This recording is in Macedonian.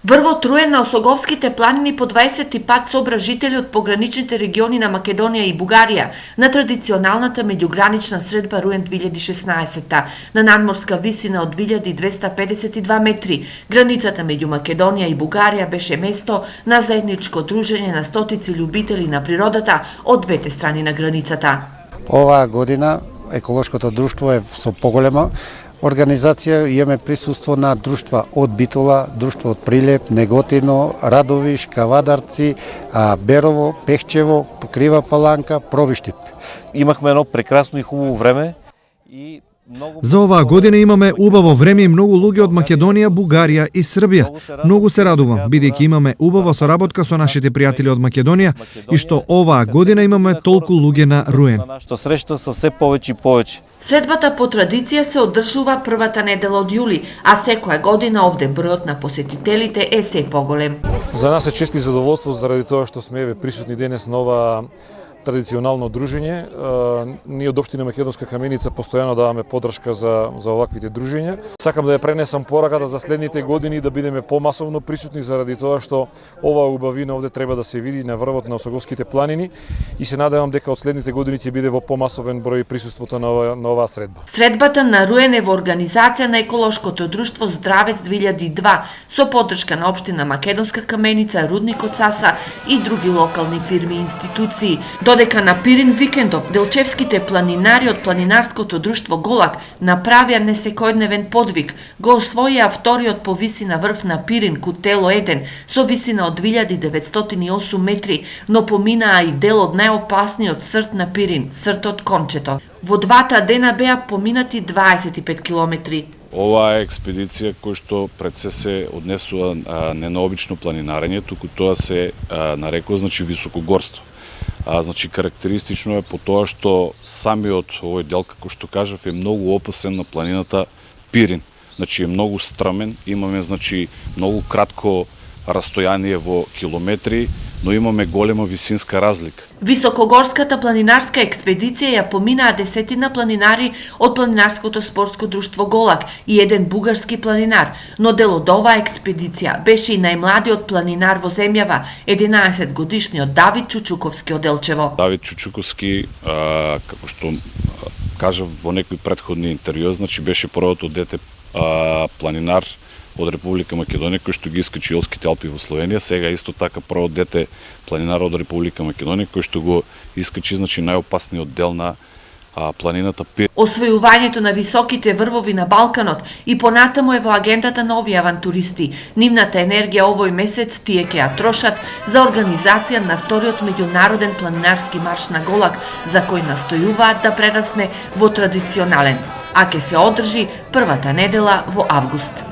Врво Руен на Осоговските планини по 20 пат собра жители од пограничните региони на Македонија и Бугарија на традиционалната меѓугранична средба Руен 2016 на надморска висина од 2252 метри. Границата меѓу Македонија и Бугарија беше место на заедничко дружење на стотици љубители на природата од двете страни на границата. Оваа година еколошкото друштво е со поголема организација, имаме присуство на друштва од Битола, друштво од Прилеп, Неготино, Радовиш, Кавадарци, Берово, Пехчево, Крива Паланка, Пробиштип. Имахме едно прекрасно и хубаво време и За оваа година имаме убаво време и многу луѓе од Македонија, Бугарија и Србија. Многу се радувам, бидејќи имаме убава соработка со нашите пријатели од Македонија и што оваа година имаме толку луѓе на Руен. Нашата среща се се повеќе и повеќе. Средбата по традиција се одржува првата недела од јули, а секоја година овде бројот на посетителите е се поголем. За нас е чест и задоволство заради тоа што сме присутни денес на ова традиционално дружење. Ние од општина Македонска Каменица постојано даваме поддршка за оваквите дружења. Сакам да ја пренесам пораката за следните години да бидеме помасовно присутни заради тоа што оваа убавина овде треба да се види на врвот на Осоговските планини и се надевам дека од следните години ќе биде во помасовен број присуството на оваа средба. Средбата на Руен е во организација на еколошкото друштво Здравец 2002 со поддршка на општина Македонска Каменица, Рудникот Саса и други локални фирми и институции. Додека на Пирин викендов делчевските планинари од планинарското друштво Голак направија несекојдневен подвиг, го освоија вториот по висина врв на Пирин Кутело 1 со висина од 2908 метри, но поминаа и дел од најопасниот срт на Пирин, сртот Кончето. Во двата дена беа поминати 25 километри. Ова е експедиција која што пред се однесува не на обично планинарење, туку тоа се нарекува високогорство. Значи карактеристично е по тоа што самиот овој дел, како што кажав, е многу опасен на планината Пирин. Значи е многу страмен, имаме многу кратко растојание во километри, но имаме голема висинска разлика. Високогорската планинарска експедиција ја поминаа десетина планинари од планинарското спортско друштво Голак и еден бугарски планинар, но дел од оваа експедиција беше и најмладиот планинар во земјава, 11 годишниот Давид Чучуковски од Делчево. Давид Чучуковски, како што кажав во некои претходни интервјуи, беше првото дете планинар од Република Македонија кој што ги искачи Јолските Алпи во Словенија, сега исто така прво дете планинар од Република Македонија кој што го искачи најопасниот дел на планината Пирин. Освојувањето на високите врвови на Балканот и понатаму е во агендата на овие авантуристи. Нивната енергија овој месец тие ќе ја трошат за организација на вториот меѓународен планинарски марш на Голак, за кој настојуваат да прерасне во традиционален, а ќе се одржи првата недела во август.